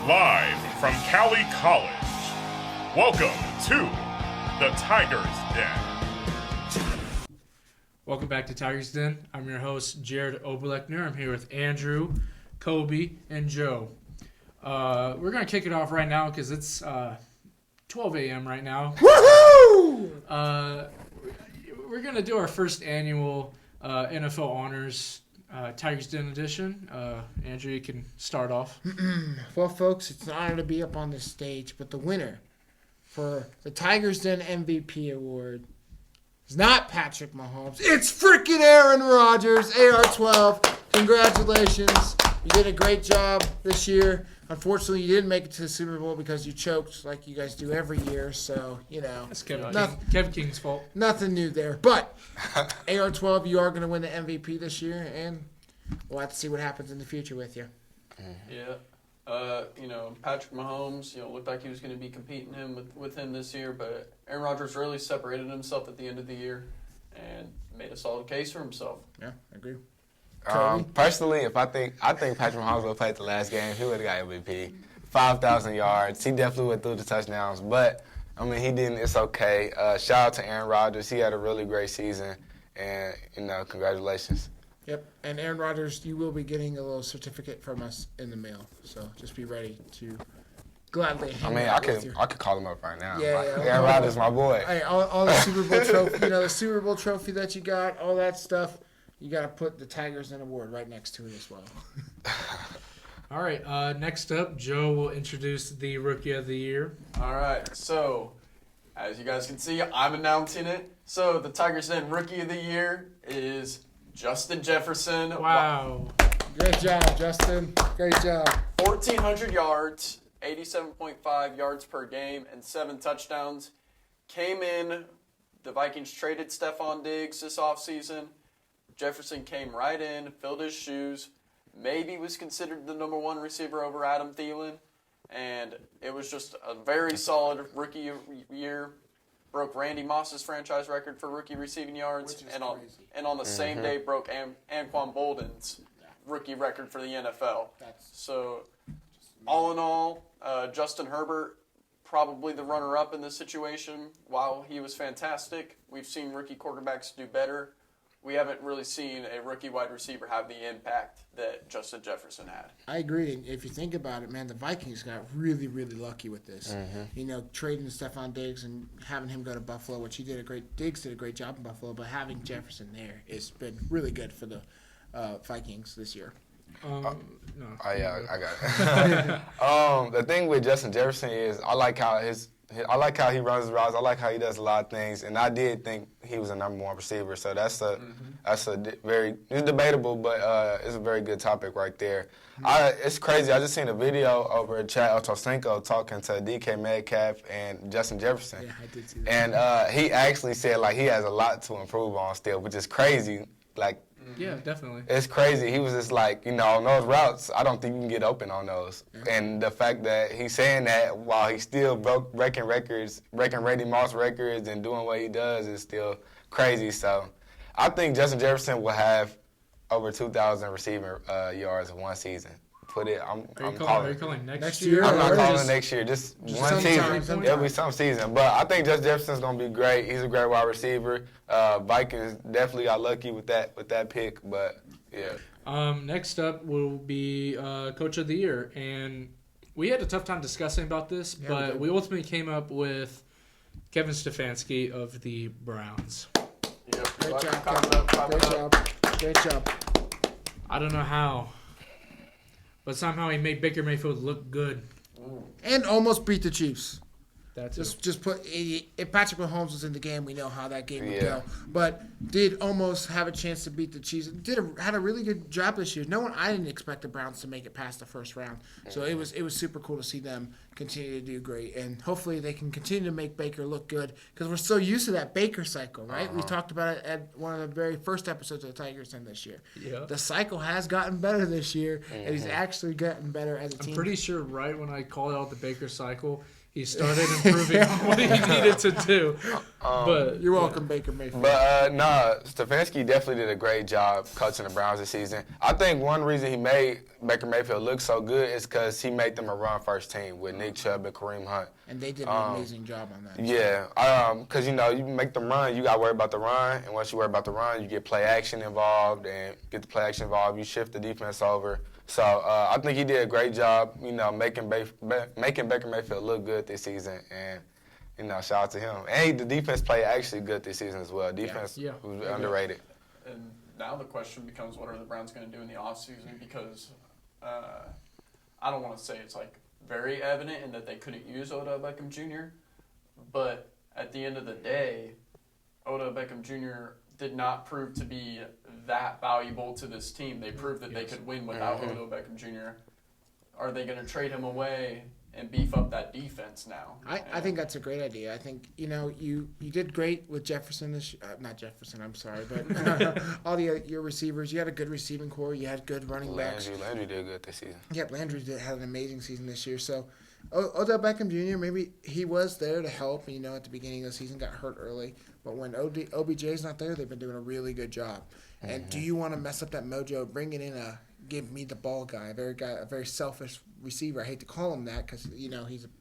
Live from Cali College, welcome to the Tiger's Den. Welcome back to Tiger's Den. I'm your host, Jared Oberlechner. I'm here with Andrew, Kobe, and Joe. We're going to kick it off right now because it's 12 a.m. right now. Woohoo! We're going to do our first annual NFL Honors Tiger's Den edition. Andrew, you can start off. Well, folks, it's an honor to be up on this stage, but the winner for the Tiger's Den MVP award is not Patrick Mahomes. It's freaking Aaron Rodgers, AR-12. Congratulations. You did a great job this year. Unfortunately, you didn't make it to the Super Bowl because you choked like you guys do every year. So, you know. That's Kevin King's fault. Nothing new there. But AR-12, you are going to win the MVP this year, and we'll have to see what happens in the future with you. Yeah. Patrick Mahomes, looked like he was going to be competing with him this year, but Aaron Rodgers really separated himself at the end of the year and made a solid case for himself. Yeah, I agree. Personally, I think Patrick Mahomes would have played the last game, he would have got MVP. 5,000 yards. He definitely went through the touchdowns, but he didn't. It's okay. Shout out to Aaron Rodgers. He had a really great season, and congratulations. Yep, and Aaron Rodgers, you will be getting a little certificate from us in the mail, so just be ready to gladly hang out with you. I could call him up right now. Yeah. Aaron Rodgers, my boy. Hey, all the Super Bowl trophy, the Super Bowl trophy that you got, all that stuff. You got to put the Tigers Den award right next to it as well. All right, next up, Joe will introduce the Rookie of the Year. All right, so as you guys can see, I'm announcing it. So the Tigers Den Rookie of the Year is Justin Jefferson. Wow. Great job, Justin. Great job. 1,400 yards, 87.5 yards per game, and 7 touchdowns. Came in, the Vikings traded Stephon Diggs this offseason. Jefferson came right in, filled his shoes, maybe was considered the number 1 receiver over Adam Thielen, and it was just a very solid rookie year. Broke Randy Moss's franchise record for rookie receiving yards, and on the same day broke Anquan Bolden's rookie record for the NFL. So, all in all, Justin Herbert, probably the runner-up in this situation. While he was fantastic, we've seen rookie quarterbacks do better. We haven't really seen a rookie wide receiver have the impact that Justin Jefferson had. I agree. If you think about it, man, the Vikings got really, really lucky with this. Trading Stephon Diggs and having him go to Buffalo, which Diggs did a great job in Buffalo, but having Jefferson there has been really good for the Vikings this year. No. I got it. The thing with Justin Jefferson is I like how he runs his routes. I like how he does a lot of things, and I did think he was a number 1 receiver. So it's debatable, but it's a very good topic right there. It's crazy. I just seen a video over at Chad Ochocinco talking to DK Metcalf and Justin Jefferson. Yeah, I did see that. And he actually said he has a lot to improve on still, which is crazy. Yeah, definitely. It's crazy. He was just on those routes, I don't think you can get open on those. And the fact that he's saying that while he still breaking Randy Moss records and doing what he does is still crazy. So I think Justin Jefferson will have over 2,000 receiving yards in one season. Are you calling next year? I'm not calling next year. Just one season. It'll be some season. But I think Justin Jefferson's going to be great. He's a great wide receiver. Vikings definitely got lucky with that pick. But, yeah. Next up will be Coach of the Year. And we had a tough time discussing about this, but we ultimately came up with Kevin Stefanski of the Browns. Yep. Great job. I don't know how, but somehow he made Baker Mayfield look good. And almost beat the Chiefs. Just put if Patrick Mahomes was in the game, we know how that game would go. But did almost have a chance to beat the Chiefs. Had a really good job this year. I didn't expect the Browns to make it past the first round. So it was super cool to see them continue to do great, and hopefully they can continue to make Baker look good because we're so used to that Baker cycle, right? We talked about it at one of the very first episodes of the Tigers Den this year. Yeah. The cycle has gotten better this year, and he's actually gotten better as a team. I'm pretty sure right when I called out the Baker cycle, He started improving what he needed to do. But You're welcome, Baker Mayfield. But Stefanski definitely did a great job coaching the Browns this season. I think one reason he made Baker Mayfield look so good is because he made them a run-first team with Nick Chubb and Kareem Hunt. And they did an amazing job on that. Yeah, because, you make them run, you got to worry about the run. And once you worry about the run, you get play action involved. And get the play action involved, you shift the defense over. So I think he did a great job, making Baker Mayfield look good this season. And, shout out to him. And the defense played actually good this season as well. Defense was underrated. And now the question becomes, what are the Browns going to do in the offseason? Because I don't want to say it's very evident in that they couldn't use Odell Beckham Jr., but at the end of the day, Odell Beckham Jr. did not prove to be that valuable to this team. They proved that they could win without Odell Beckham Jr. Are they going to trade him away and beef up that defense now? I think that's a great idea. I think, you did great with Jefferson not Jefferson, I'm sorry, but all your receivers. You had a good receiving core. You had good running backs. Landry did good this season. Yep, Landry had an amazing season this year. So Odell Beckham Jr., maybe he was there to help. At the beginning of the season, got hurt early. But when OBJ's not there, they've been doing a really good job. And do you want to mess up that mojo, bringing in a give me the ball guy, a very selfish receiver? I hate to call him that because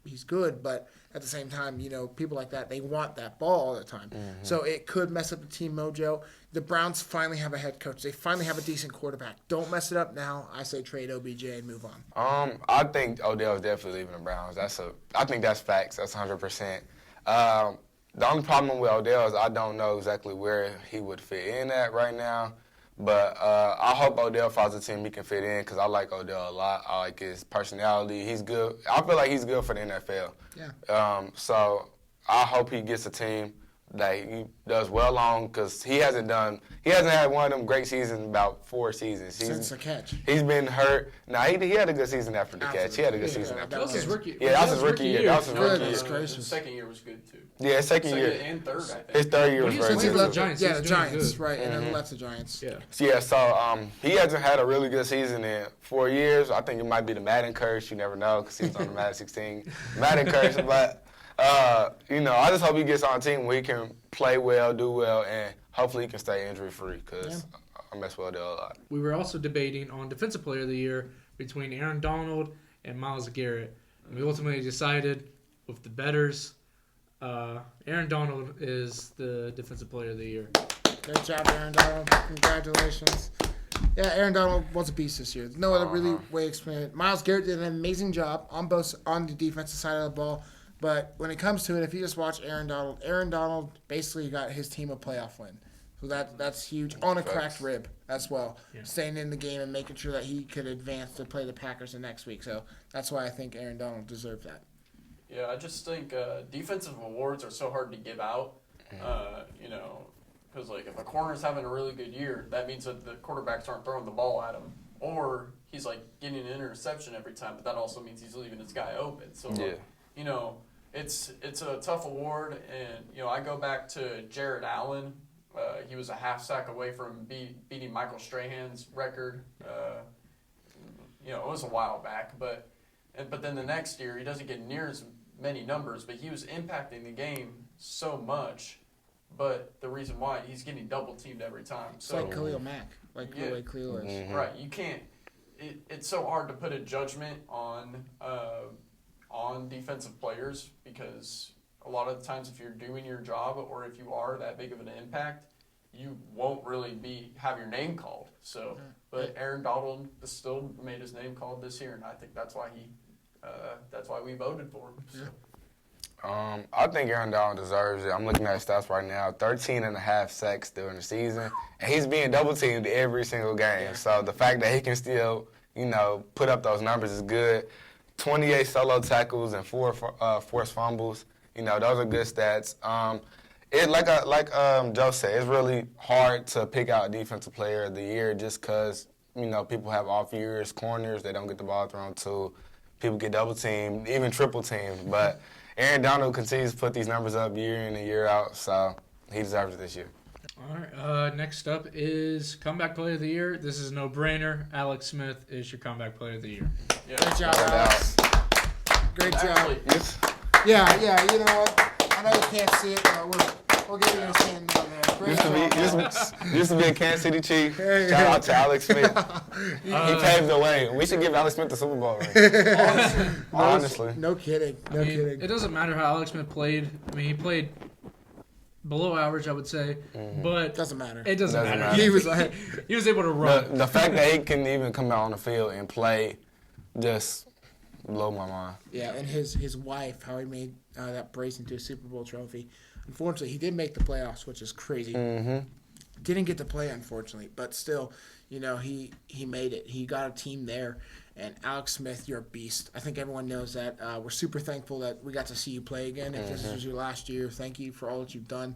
he's good, but at the same time, people like that, they want that ball all the time. So it could mess up the team mojo. The Browns finally have a head coach. They finally have a decent quarterback. Don't mess it up now. I say trade OBJ and move on. I think Odell is definitely leaving the Browns. I think that's facts. That's 100%. The only problem with Odell is I don't know exactly where he would fit in at right now. But I hope Odell finds a team he can fit in because I like Odell a lot. I like his personality. He's good. I feel like he's good for the NFL. Yeah. So I hope he gets a team that he does well on because he hasn't had one of them great seasons in about 4 seasons. Since the catch. He's been hurt. Now, he had a good season after the catch. He had a good season after the catch. That was his rookie. Yeah, that was his rookie year. That was his rookie year. The second year was good, too. Yeah, second year. And third, I think. His third year was very Since he good. left Giants, Yeah, he's the doing Giants, good. right, and then left the Giants. Yeah. Yeah, so he hasn't had a really good season in 4 years. I think it might be the Madden curse. You never know because he's on the Madden 16 Madden curse. But, I just hope he gets on a team where he can play well, do well, and hopefully he can stay injury-free because I mess with Odell a lot. We were also debating on Defensive Player of the Year between Aaron Donald and Myles Garrett. And we ultimately decided with the bettors, Aaron Donald is the Defensive Player of the Year. Great job, Aaron Donald. Congratulations. Yeah, Aaron Donald was a beast this year. There's no other really way to explain it. Myles Garrett did an amazing job on the defensive side of the ball. But when it comes to it, if you just watch Aaron Donald basically got his team a playoff win. So that's huge on a cracked rib as well. Yeah. Staying in the game and making sure that he could advance to play the Packers the next week. So that's why I think Aaron Donald deserved that. Yeah, I just think defensive awards are so hard to give out, because if a corner's having a really good year, that means that the quarterbacks aren't throwing the ball at him, or he's getting an interception every time, but that also means he's leaving his guy open. So, it's a tough award, and I go back to Jared Allen. He was a half sack away from beating Michael Strahan's record. It was a while back, but then the next year he doesn't get near as many numbers, but he was impacting the game so much. But the reason why, he's getting double teamed every time. It's like Khalil Mack, the way Khalil is. Mm-hmm. Right, you can't. It's so hard to put a judgment on defensive players because a lot of the times if you're doing your job or if you are that big of an impact, you won't really have your name called. So, but Aaron Donald still made his name called this year, and I think that's why we voted for him. So. I think Aaron Donald deserves it. I'm looking at his stats right now, 13.5 sacks during the season, and he's being double-teamed every single game. So the fact that he can still, put up those numbers is good. 28 solo tackles and 4 forced fumbles. Those are good stats. Like Joe said, it's really hard to pick out Defensive Player of the Year just because, people have off years, corners, they don't get the ball thrown to. People get double-teamed, even triple-teamed. But Aaron Donald continues to put these numbers up year in and year out, so he deserves it this year. All right, next up is Comeback Player of the Year. This is a no-brainer. Alex Smith is your Comeback Player of the Year. Yeah. Great job, Alex. Great job. Actually, Yeah. You know what? I know you can't see it, but we'll give you a hand there. Used to be a Kansas City Chief. Shout out to Alex Smith. He paved the way. We should give Alex Smith the Super Bowl ring. Honestly. No kidding. Kidding. It doesn't matter how Alex Smith played. I mean, he played below average, I would say, but Doesn't matter. It doesn't matter. He was like, he was able to run. The fact that he can even come out on the field and play just blow my mind. yeah, and his wife, how he made that brace into a Super Bowl trophy. Unfortunately, he did make the playoffs, which is crazy. Didn't get to play, unfortunately, but still, you know, he made it. He got a team there. And Alex Smith, you're a beast. I think everyone knows that. We're super thankful that we got to see you play again. If this was your last year, thank you for all that you've done.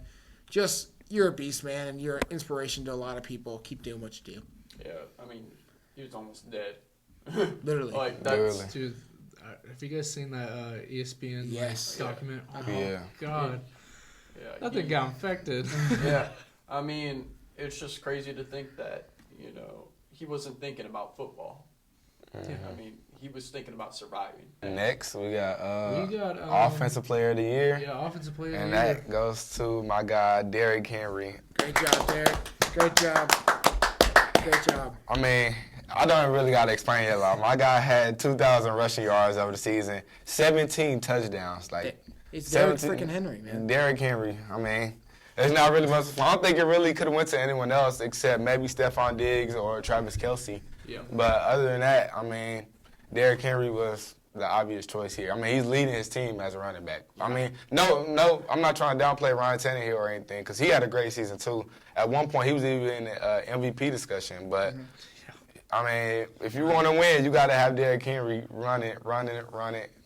Just, you're a beast, man, and you're an inspiration to a lot of people. Keep doing what you do. Yeah, I mean, he was almost dead. Literally. Like, that's... Dude, have you guys seen that ESPN document? Yeah. Oh, Yeah. God. Yeah, That thing got infected. Yeah, I mean, it's just crazy to think that, you know, he wasn't thinking about football. I mean, he was thinking about surviving. Next, we got Offensive Offensive Player of the Year. Yeah, Offensive Player And of the Year. that goes to my guy, Derrick Henry. Great job, Derek. Great job. Great job. I mean, I don't really got to explain it a lot. My guy had 2,000 rushing yards over the season, 17 touchdowns. Like, It's Derek freaking Henry, man. Derrick Henry. I mean, there's not really much. I don't think it really could have went to anyone else except maybe Stephon Diggs or Travis Kelce. Yeah. But other than that, I mean, Derrick Henry was the obvious choice here. I mean, he's leading his team as a running back. I mean, no, I'm not trying to downplay Ryan Tannehill or anything because he had a great season too. At one point, he was even in the MVP discussion. But, I mean, if you want to win, you got to have Derrick Henry running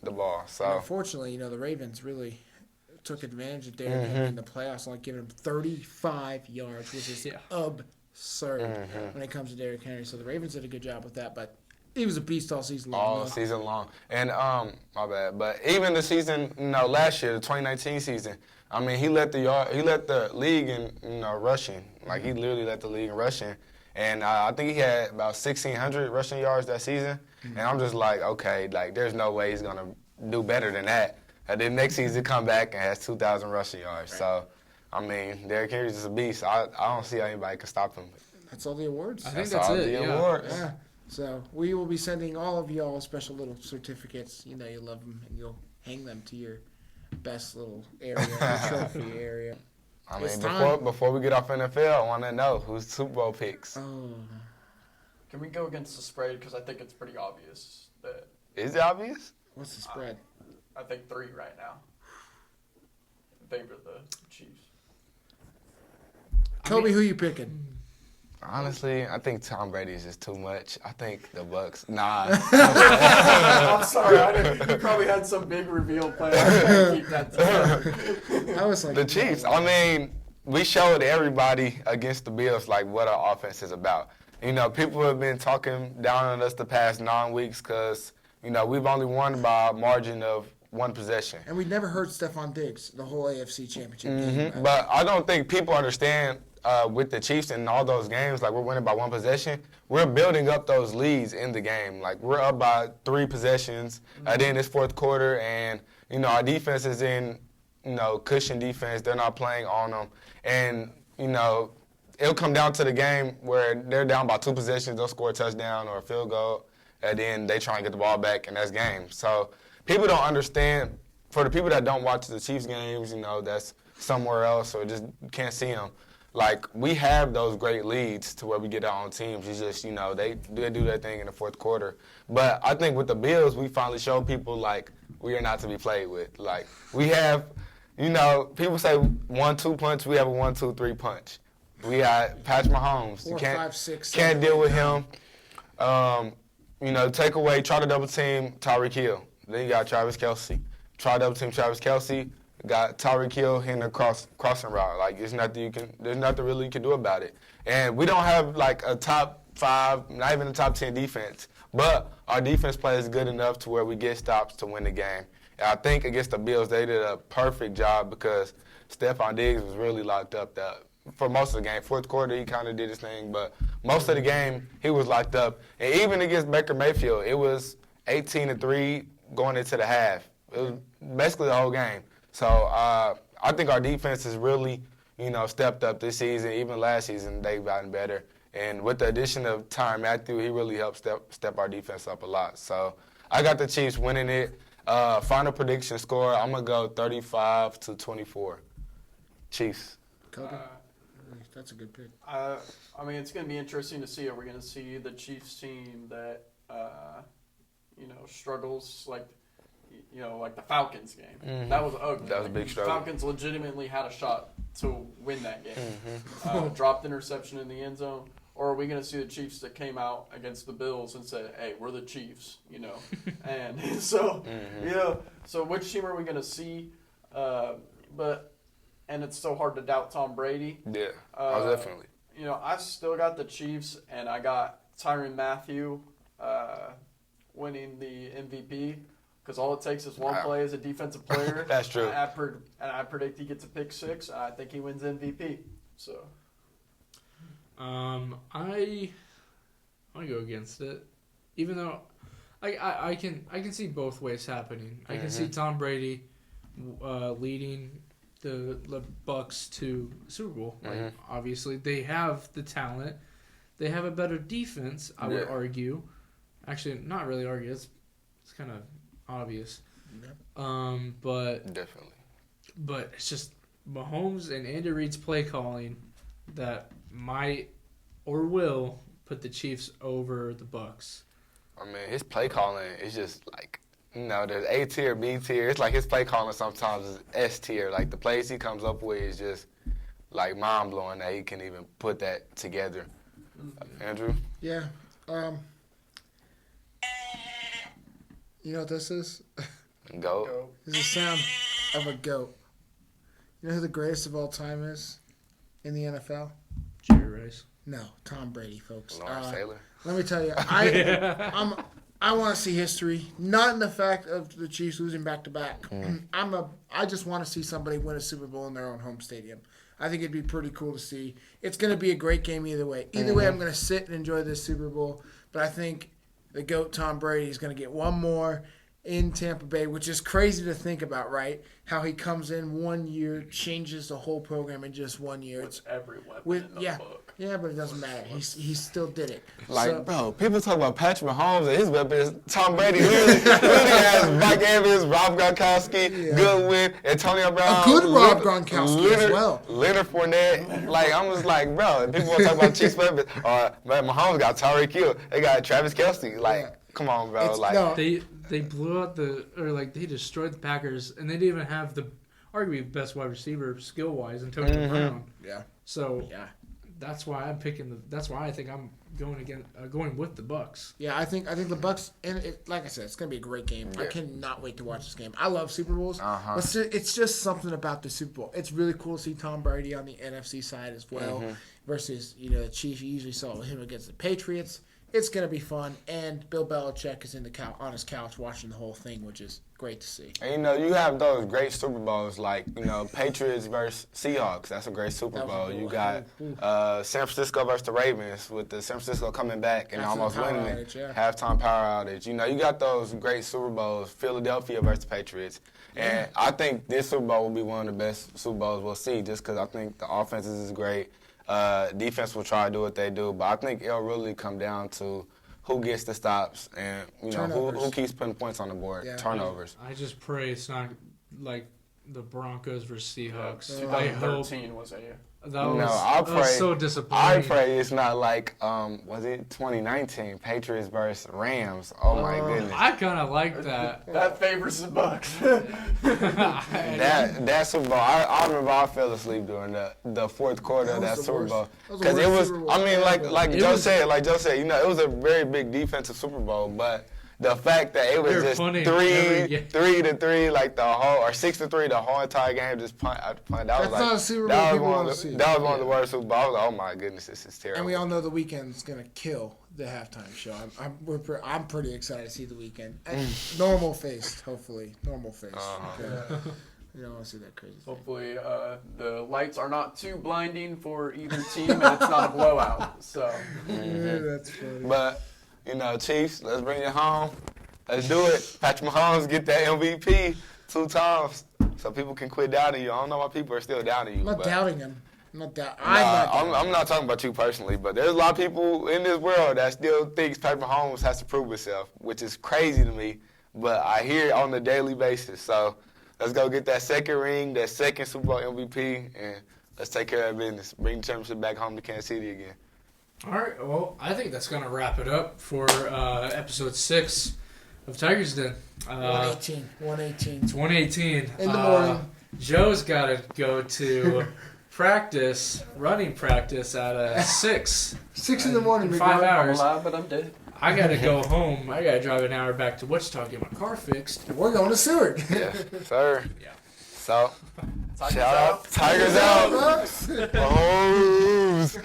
the ball. So, Unfortunately, you know, the Ravens really took advantage of Derrick Henry in the playoffs, like giving him 35 yards, which is absurd when it comes to Derrick Henry. So the Ravens did a good job with that, but he was a beast all season long. all season long. And, my bad. But even the season, last year, the 2019 season, I mean, he led the league in, rushing. Like, he literally led the league in rushing. And I think he had about 1,600 rushing yards that season. And I'm just like, okay, like, there's no way he's going to do better than that. And then next season, come back and has 2,000 rushing yards. Right. So, I mean, Derrick Henry's just a beast. I don't see how anybody can stop him. That's all the awards. I think that's all it. the awards. Yeah. So we will be sending all of y'all special little certificates. You know you love them, and you'll hang them to your best little area, your trophy area. I mean, before we get off NFL, I want to know who's Super Bowl picks. Oh. Can we go against the spread? Because I think it's pretty obvious that... Is it obvious? What's the spread? I think 3 right now. In favor of the Chiefs. Kobe, who you picking? Honestly, I think Tom Brady is just too much. I think the Bucks. Nah. I'm sorry. You probably had some big reveal plan. I can't keep that to I was like the Chiefs. I mean, we showed everybody against the Bills like what our offense is about. You know, people have been talking down on us the past 9 weeks because, we've only won by a margin of 1 possession. And we never heard Stephon Diggs the whole AFC Championship game. But I don't think people understand with the Chiefs in all those games, like we're winning by 1 possession, we're building up those leads in the game. Like we're up by 3 possessions then it's fourth quarter, and our defense is in cushion defense. They're not playing on them, and it'll come down to the game where they're down by 2 possessions, they'll score a touchdown or a field goal, and then they try and get the ball back, and that's game. So people don't understand. For the people that don't watch the Chiefs games, that's somewhere else or just can't see them. Like, we have those great leads to where we get our own teams. It's just, they do their thing in the fourth quarter. But I think with the Bills, we finally showed people, like, we are not to be played with. Like, we have, people say 1-2 punch. We have a 1-2-3 punch. We got Patrick Mahomes. 4, 5, 6, can't deal with him. Take away, try to double team Tyreek Hill. Then you got Travis Kelce. Try to double team Travis Kelce. Got Tyreek Hill in the crossing route. Like, there's nothing really you can do about it. And we don't have like a top 5, not even a top 10 defense. But our defense plays good enough to where we get stops to win the game. And I think against the Bills, they did a perfect job because Stephon Diggs was really locked up for most of the game. Fourth quarter, he kind of did his thing, but most of the game, he was locked up. And even against Baker Mayfield, it was 18-3 going into the half. It was basically the whole game. So I think our defense has really, stepped up this season. Even last season, they've gotten better. And with the addition of Tyrann Mathieu, he really helped step our defense up a lot. So I got the Chiefs winning it. Final prediction score, I'm going to go 35-24. Chiefs. Kobe? That's a good pick. It's going to be interesting to see. Are we going to see the Chiefs team that, struggles like the Falcons game? Mm-hmm. That was ugly. That was a big struggle. Falcons legitimately had a shot to win that game. Mm-hmm. Dropped interception in the end zone. Or are we going to see the Chiefs that came out against the Bills and said, hey, we're the Chiefs, And so, so which team are we going to see? And it's so hard to doubt Tom Brady. Yeah, definitely. I still got the Chiefs, and I got Tyrann Mathieu winning the MVP because all it takes is one play as a defensive player. That's true. And I predict he gets a pick six. I think he wins MVP. So, I go against it, even though I can see both ways happening. I can see Tom Brady leading the Bucs to Super Bowl. Like, obviously, they have the talent. They have a better defense, I would argue. Actually, not really argue. It's kind of obvious. But definitely. But it's just Mahomes and Andy Reid's play calling that might or will put the Chiefs over the Bucs. His play calling is just like, there's A tier, B tier. It's like his play calling sometimes is S tier. Like the plays he comes up with is just like mind blowing that he can even put that together. Andrew? Yeah. You know what this is? Goat. This is the sound of a goat. You know who the greatest of all time is in the NFL? Jerry Rice. No, Tom Brady, folks. Lawrence Taylor. Let me tell you, I want to see history, not in the fact of the Chiefs losing back to back. I just want to see somebody win a Super Bowl in their own home stadium. I think it'd be pretty cool to see. It's going to be a great game either way. Either way, I'm going to sit and enjoy this Super Bowl. But I think the GOAT Tom Brady is going to get one more in Tampa Bay, which is crazy to think about, right? How he comes in 1 year, changes the whole program in just 1 year. With every weapon in the book. Yeah, but it doesn't matter. He still did it. Bro, people talk about Patrick Mahomes and his weapons. Tom Brady literally has Mike Evans, Rob Gronkowski, Goodwin, Antonio Brown. A good Rob Gronkowski as well. Leonard Fournette. I'm just like, bro, and people want to talk about Chiefs weapons. Man, Mahomes got Tyreek Hill. They got Travis Kelce. Come on, bro. They blew out they destroyed the Packers, and they didn't even have the arguably best wide receiver skill wise, Antonio Brown. Yeah. So that's why I'm picking that's why I think I'm going with the Bucs. Yeah, I think the Bucs, and like I said, it's gonna be a great game. I cannot wait to watch this game. I love Super Bowls, but it's just something about the Super Bowl. It's really cool to see Tom Brady on the NFC side as well, versus the Chiefs. You usually saw him against the Patriots. It's going to be fun, and Bill Belichick is on his couch watching the whole thing, which is great to see. And, you have those great Super Bowls like, Patriots versus Seahawks. That's a great Super Bowl. You got San Francisco versus the Ravens with the San Francisco coming back and almost winning it. Halftime power outage. You got those great Super Bowls, Philadelphia versus Patriots. And I think this Super Bowl will be one of the best Super Bowls we'll see just because I think the offenses is great. Defense will try to do what they do, but I think it'll really come down to who gets the stops and who keeps putting points on the board. Turnovers. I just pray it's not like the Broncos versus Seahawks. 2013 was a That was so disappointing. I pray it's not like, was it 2019, Patriots versus Rams? Oh, my goodness. I kind of like that. That favors the Bucs. that Super Bowl, I remember I fell asleep during the fourth quarter of that Super Bowl. Because it was, like Joe said, it was a very big defensive Super Bowl, but the fact that it was just 3-3, like the whole, or 6-3 the whole entire game, just punt after punt. That was one of the worst Super Bowls. I was like, oh my goodness, this is terrible. And we all know the Weeknd's gonna kill the halftime show. I'm pretty excited to see the Weeknd. Normal faced, hopefully. Normal faced. You don't want to see that crazy thing. Hopefully, the lights are not too blinding for either team, and it's not a blowout. So that's funny. But Chiefs, let's bring it home. Let's do it. Patrick Mahomes get that MVP 2 times so people can quit doubting you. I don't know why people are still doubting you. I'm not but doubting him. I'm not doubting. I'm not talking about you personally, but there's a lot of people in this world that still thinks Patrick Mahomes has to prove himself, which is crazy to me. But I hear it on a daily basis. So let's go get that second ring, that second Super Bowl MVP, and let's take care of business. Bring the championship back home to Kansas City again. All right. Well, I think that's going to wrap it up for episode 6 of Tigers Den. 118. It's 1:18. In the morning. Joe's got to go to running practice at 6. 6 in the morning. In 5 big guy. I'm hours. alive, but I'm dead. I got to go home. I got to drive an hour back to Wichita, get my car fixed. We're going to Seward. Yes, sir. Yeah. So, Tigers shout out. out. Tigers out. Bucks. Mahomes.